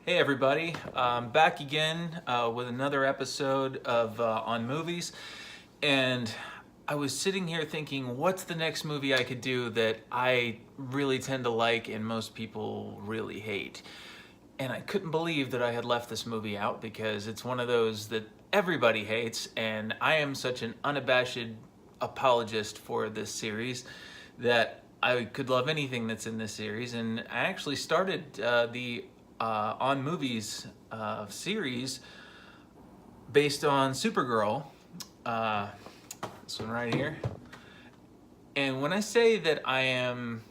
Hey everybody, back again with another episode of On Movies, and I was sitting here thinking, what's the next movie I could do that I really tend to like and most people really hate? And I couldn't believe that I had left this movie out because it's one of those that everybody hates, and I am such an unabashed apologist for this series that I could love anything that's in this series. And I actually started the On Movies series based on Supergirl, this one right here. And when I say that I am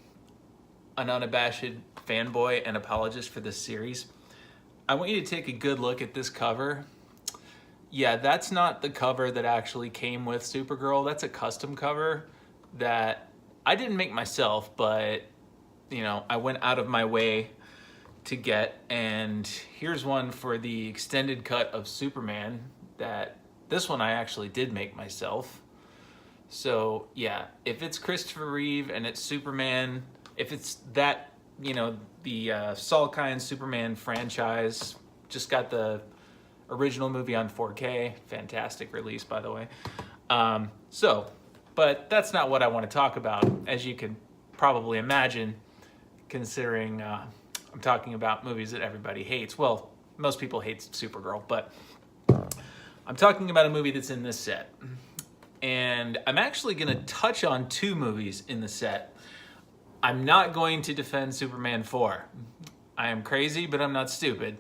an unabashed fanboy and apologist for this series, I want you to take a good look at this cover. Yeah, that's not the cover that actually came with Supergirl. That's a custom cover that I didn't make myself, but I went out of my way to get, and here's one for the extended cut of Superman. This one I actually did make myself. So yeah, if it's Christopher Reeve and it's Superman, if it's that, the Saul Kine Superman franchise, just got the original movie on 4K, fantastic release by the way. But that's not what I want to talk about, as you can probably imagine, considering I'm talking about movies that everybody hates. Well, most people hate Supergirl, but I'm talking about a movie that's in this set. And I'm actually going to touch on two movies in the set. I'm not going to defend Superman 4. I am crazy, but I'm not stupid.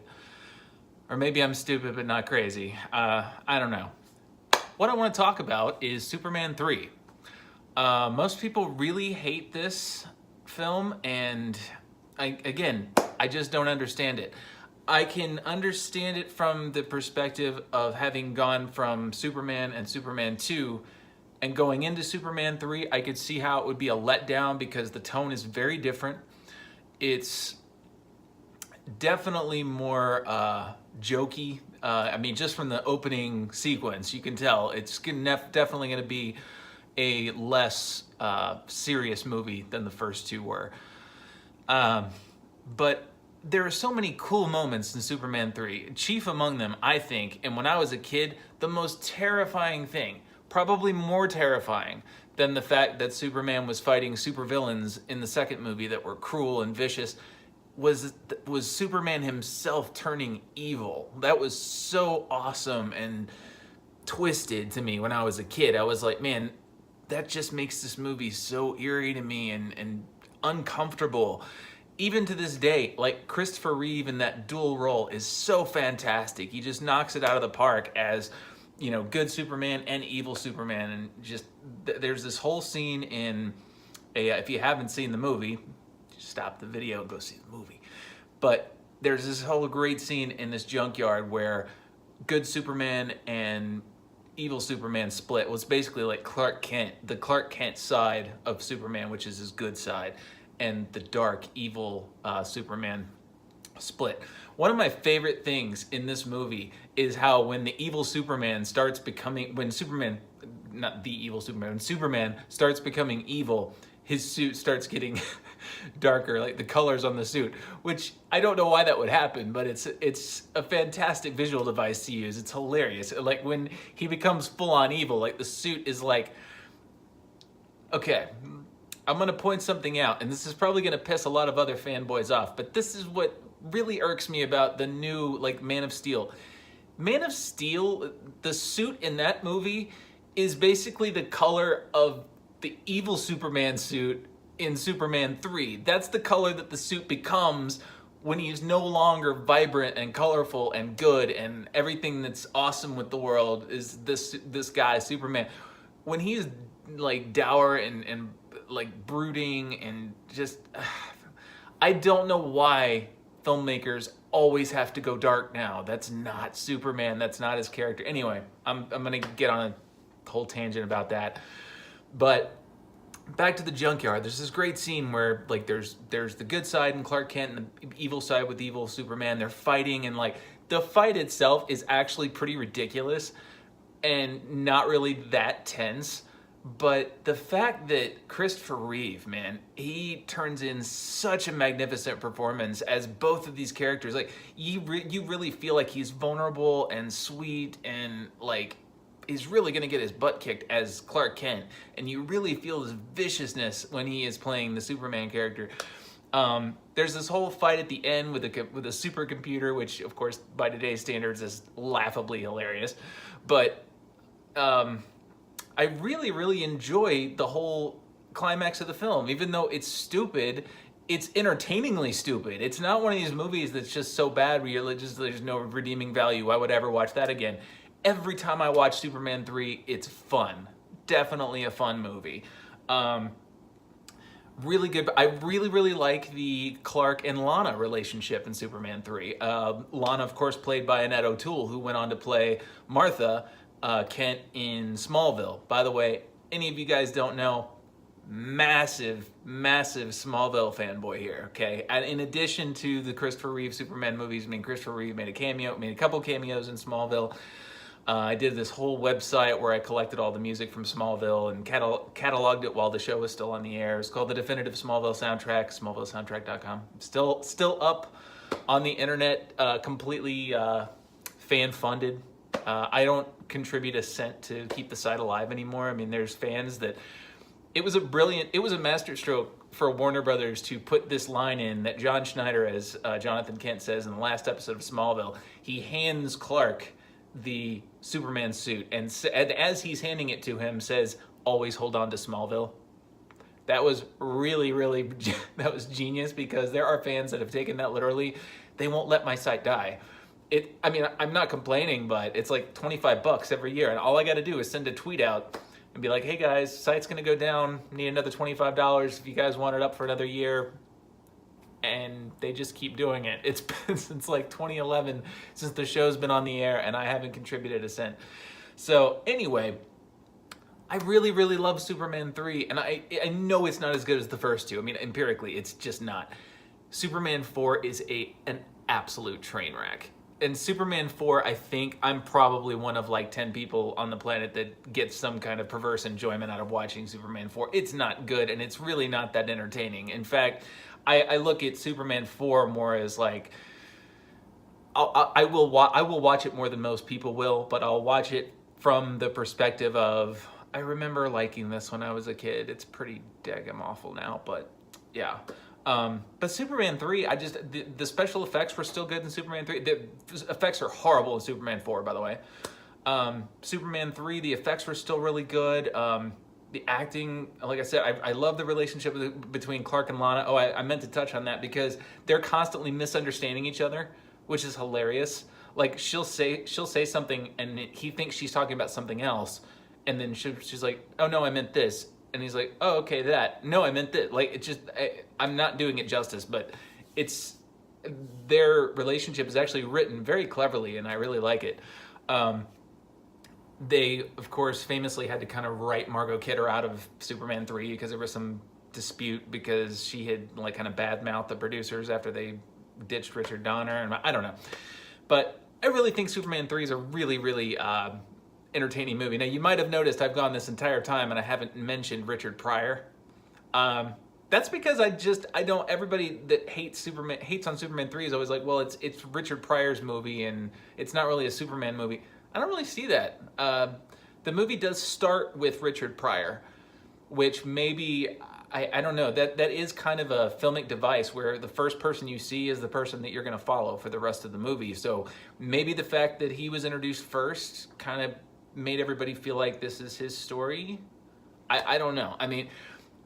Or maybe I'm stupid, but not crazy. I don't know. What I want to talk about is Superman 3. Most people really hate this film, and I just don't understand it. I can understand it from the perspective of having gone from Superman and Superman 2 and going into Superman 3. I could see how it would be a letdown because the tone is very different. It's definitely more jokey. Just from the opening sequence, you can tell it's definitely going to be a less serious movie than the first two were. But there are so many cool moments in Superman 3. Chief among them, I think, and when I was a kid, the most terrifying thing, probably more terrifying than the fact that Superman was fighting supervillains in the second movie that were cruel and vicious, was Superman himself turning evil. That was so awesome and twisted to me when I was a kid. I was like, man, that just makes this movie so eerie to me and uncomfortable. Even to this day, like Christopher Reeve in that dual role is so fantastic. He just knocks it out of the park as, good Superman and evil Superman. And just, there's this whole scene in, if you haven't seen the movie, just stop the video and go see the movie. But there's this whole great scene in this junkyard where good Superman and evil Superman split. Well, it's basically like Clark Kent, the Clark Kent side of Superman, which is his good side, and the dark, evil Superman split. One of my favorite things in this movie is how when the evil Superman starts becoming, when Superman starts becoming evil, his suit starts getting darker, like the colors on the suit, which I don't know why that would happen, but it's a fantastic visual device to use. It's hilarious. Like when he becomes full-on evil, like the suit is like, okay, I'm gonna point something out, and this is probably gonna piss a lot of other fanboys off, but this is what really irks me about the new, Man of Steel. Man of Steel, the suit in that movie is basically the color of the evil Superman suit in Superman 3. That's the color that the suit becomes when he's no longer vibrant and colorful and good and everything that's awesome with the world is this guy, Superman. When he's dour and brooding and just, I don't know why filmmakers always have to go dark now. That's not Superman. That's not his character. Anyway, I'm gonna get on a whole tangent about that. But back to the junkyard. There's this great scene where there's the good side and Clark Kent and the evil side with evil Superman. They're fighting, and the fight itself is actually pretty ridiculous and not really that tense. But the fact that Christopher Reeve, man, he turns in such a magnificent performance as both of these characters. Like, you really feel like he's vulnerable and sweet and, like, he's really going to get his butt kicked as Clark Kent. And you really feel his viciousness when he is playing the Superman character. There's this whole fight at the end with a supercomputer, which, of course, by today's standards is laughably hilarious. But I really, really enjoy the whole climax of the film. Even though it's stupid, it's entertainingly stupid. It's not one of these movies that's just so bad where you're just, there's no redeeming value. Why would I ever watch that again? Every time I watch Superman 3, it's fun. Definitely a fun movie. Really good. I really, really like the Clark and Lana relationship in Superman 3. Lana, of course, played by Annette O'Toole, who went on to play Martha Kent in Smallville. By the way, any of you guys don't know, massive Smallville fanboy here, okay? And in addition to the Christopher Reeve Superman movies, I mean, Christopher Reeve made a couple cameos in Smallville. I did this whole website where I collected all the music from Smallville and cataloged it while the show was still on the air. It's called The Definitive Smallville Soundtrack, smallvillesoundtrack.com. Still up on the internet, completely fan-funded. I don't contribute a cent to keep the site alive anymore. I mean, there's fans that... It was a masterstroke for Warner Brothers to put this line in that John Schneider, as Jonathan Kent says in the last episode of Smallville, he hands Clark the Superman suit, and as he's handing it to him, says, "Always hold on to Smallville." That was really, really, that was genius, because there are fans that have taken that literally. They won't let my site die. I mean, I'm not complaining, but it's like $25 every year, and all I got to do is send a tweet out and be like, "Hey guys, site's gonna go down. Need another $25 if you guys want it up for another year." And they just keep doing it. It's been since like 2011, since the show's been on the air, and I haven't contributed a cent. So anyway, I really, really love Superman 3, and I know it's not as good as the first two. I mean, empirically, it's just not. Superman 4 is an absolute train wreck. And Superman 4, I think I'm probably one of like 10 people on the planet that gets some kind of perverse enjoyment out of watching Superman 4. It's not good, and it's really not that entertaining. In fact, I look at Superman 4 more as like, I will watch it more than most people will, but I'll watch it from the perspective of, I remember liking this when I was a kid. It's pretty daggum awful now, but yeah. But Superman 3, the special effects were still good in Superman 3. The effects are horrible in Superman 4, by the way. Superman 3, the effects were still really good. The acting, like I said, I love the relationship between Clark and Lana. Oh, I meant to touch on that, because they're constantly misunderstanding each other, which is hilarious. Like, she'll say something, and he thinks she's talking about something else, and then she's like, "Oh no, I meant this." And he's like, "Oh, okay, that. No, I meant this." Like, it's just, I'm not doing it justice, but their relationship is actually written very cleverly, and I really like it. They, of course, famously had to kind of write Margot Kidder out of Superman 3 because there was some dispute because she had like kind of badmouthed the producers after they ditched Richard Donner, and I don't know. But I really think Superman 3 is a really, really entertaining movie. Now, you might have noticed I've gone this entire time and I haven't mentioned Richard Pryor. That's because everybody that hates on Superman 3 is always like, well, it's Richard Pryor's movie and it's not really a Superman movie. I don't really see that. The movie does start with Richard Pryor, which maybe, I don't know, that is kind of a filmic device where the first person you see is the person that you're going to follow for the rest of the movie. So maybe the fact that he was introduced first kind of made everybody feel like this is his story. I don't know. I mean,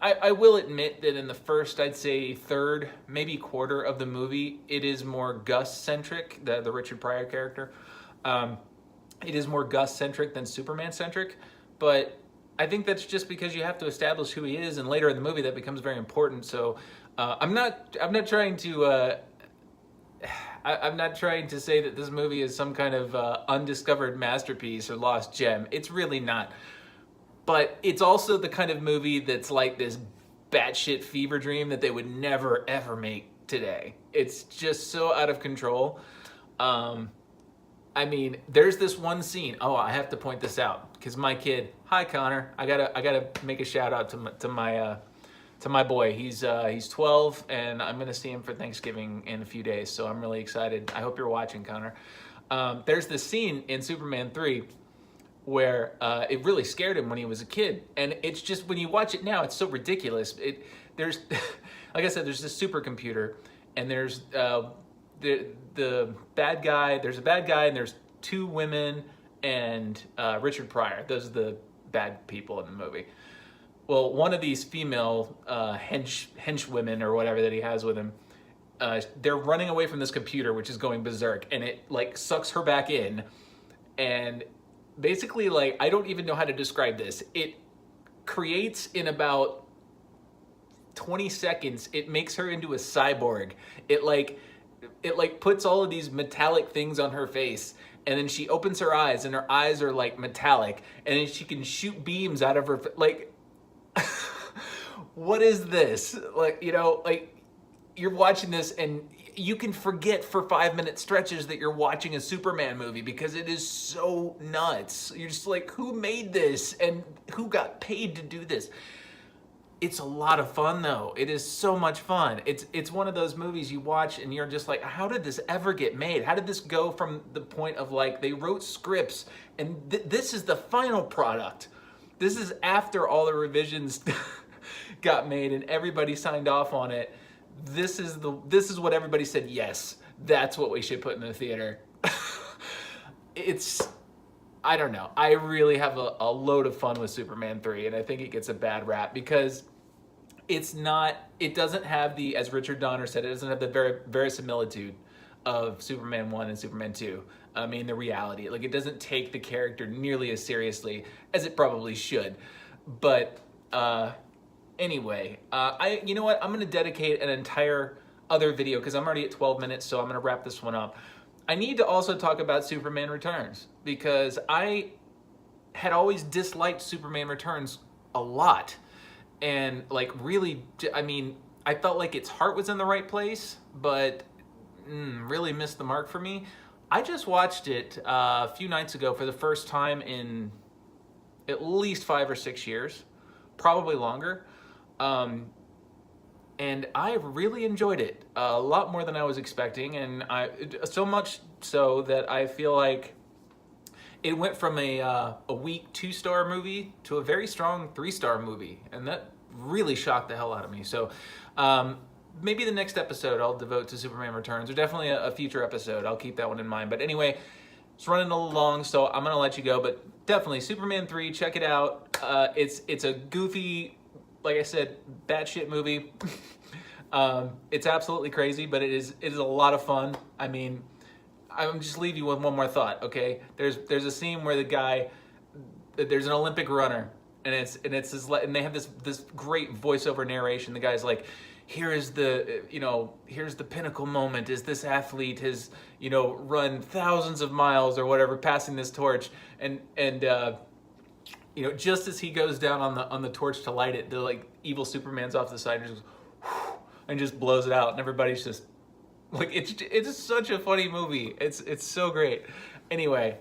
I will admit that in the first, I'd say third, maybe quarter of the movie, it is more Gus-centric, the Richard Pryor character. It is more Gus-centric than Superman-centric, but I think that's just because you have to establish who he is, and later in the movie that becomes very important. So I'm not trying to say that this movie is some kind of undiscovered masterpiece or lost gem. It's really not. But it's also the kind of movie that's like this batshit fever dream that they would never ever make today. It's just so out of control. I mean, there's this one scene. Oh, I have to point this out because my kid. Hi, Connor. I gotta make a shout out to my boy. He's 12, and I'm gonna see him for Thanksgiving in a few days. So I'm really excited. I hope you're watching, Connor. There's this scene in Superman 3 where it really scared him when he was a kid, and it's just when you watch it now, it's so ridiculous. There's like I said, there's this supercomputer, and there's the bad guy. There's a bad guy, and there's two women and Richard Pryor. Those are the bad people in the movie. Well, one of these female henchwomen or whatever that he has with him, they're running away from this computer, which is going berserk, and it like sucks her back in, and basically, like, I don't even know how to describe this. It creates in about 20 seconds, it makes her into a cyborg. It puts all of these metallic things on her face, and then she opens her eyes, and her eyes are like metallic, and then she can shoot beams out of her, like, what is this? Like, you know, like, you're watching this and you can forget for 5-minute stretches that you're watching a Superman movie because it is so nuts. You're just like, who made this and who got paid to do this? It's a lot of fun though. It is so much fun. It's one of those movies you watch and you're just like, how did this ever get made? How did this go from the point of like, they wrote scripts and this is the final product. This is after all the revisions got made and everybody signed off on it. This is what everybody said, yes, that's what we should put in the theater. I don't know. I really have a load of fun with Superman 3, and I think it gets a bad rap because it doesn't have the, as Richard Donner said, it doesn't have the verisimilitude of Superman 1 and Superman 2. I mean, the reality. Like, it doesn't take the character nearly as seriously as it probably should. But, anyway, you know what? I'm going to dedicate an entire other video because I'm already at 12 minutes, so I'm going to wrap this one up. I need to also talk about Superman Returns because I had always disliked Superman Returns a lot. And, like, really, I mean, I felt like its heart was in the right place, but really missed the mark for me. I just watched it a few nights ago for the first time in at least 5 or 6 years, probably longer. And I really enjoyed it a lot more than I was expecting, and so much so that I feel like it went from a weak 2-star movie to a very strong 3-star movie, and that really shocked the hell out of me. So maybe the next episode I'll devote to Superman Returns, or definitely a future episode. I'll keep that one in mind. But anyway, it's running a little long, so I'm gonna let you go. But definitely Superman 3, check it out. It's a goofy, like I said, batshit movie. It's absolutely crazy, but it is a lot of fun. I mean, I'm just leave you with one more thought, okay? There's a scene where there's an Olympic runner, and they have this great voiceover narration. The guy's like, here's the pinnacle moment, is this athlete has, run thousands of miles or whatever, passing this torch, and just as he goes down on the torch to light it, the like evil Superman's off the side and just goes, and just blows it out, and everybody's just like, it's such a funny movie. It's so great. Anyway,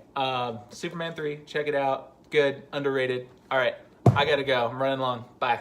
Superman 3, check it out. Good, underrated. All right, I gotta go. I'm running long. Bye.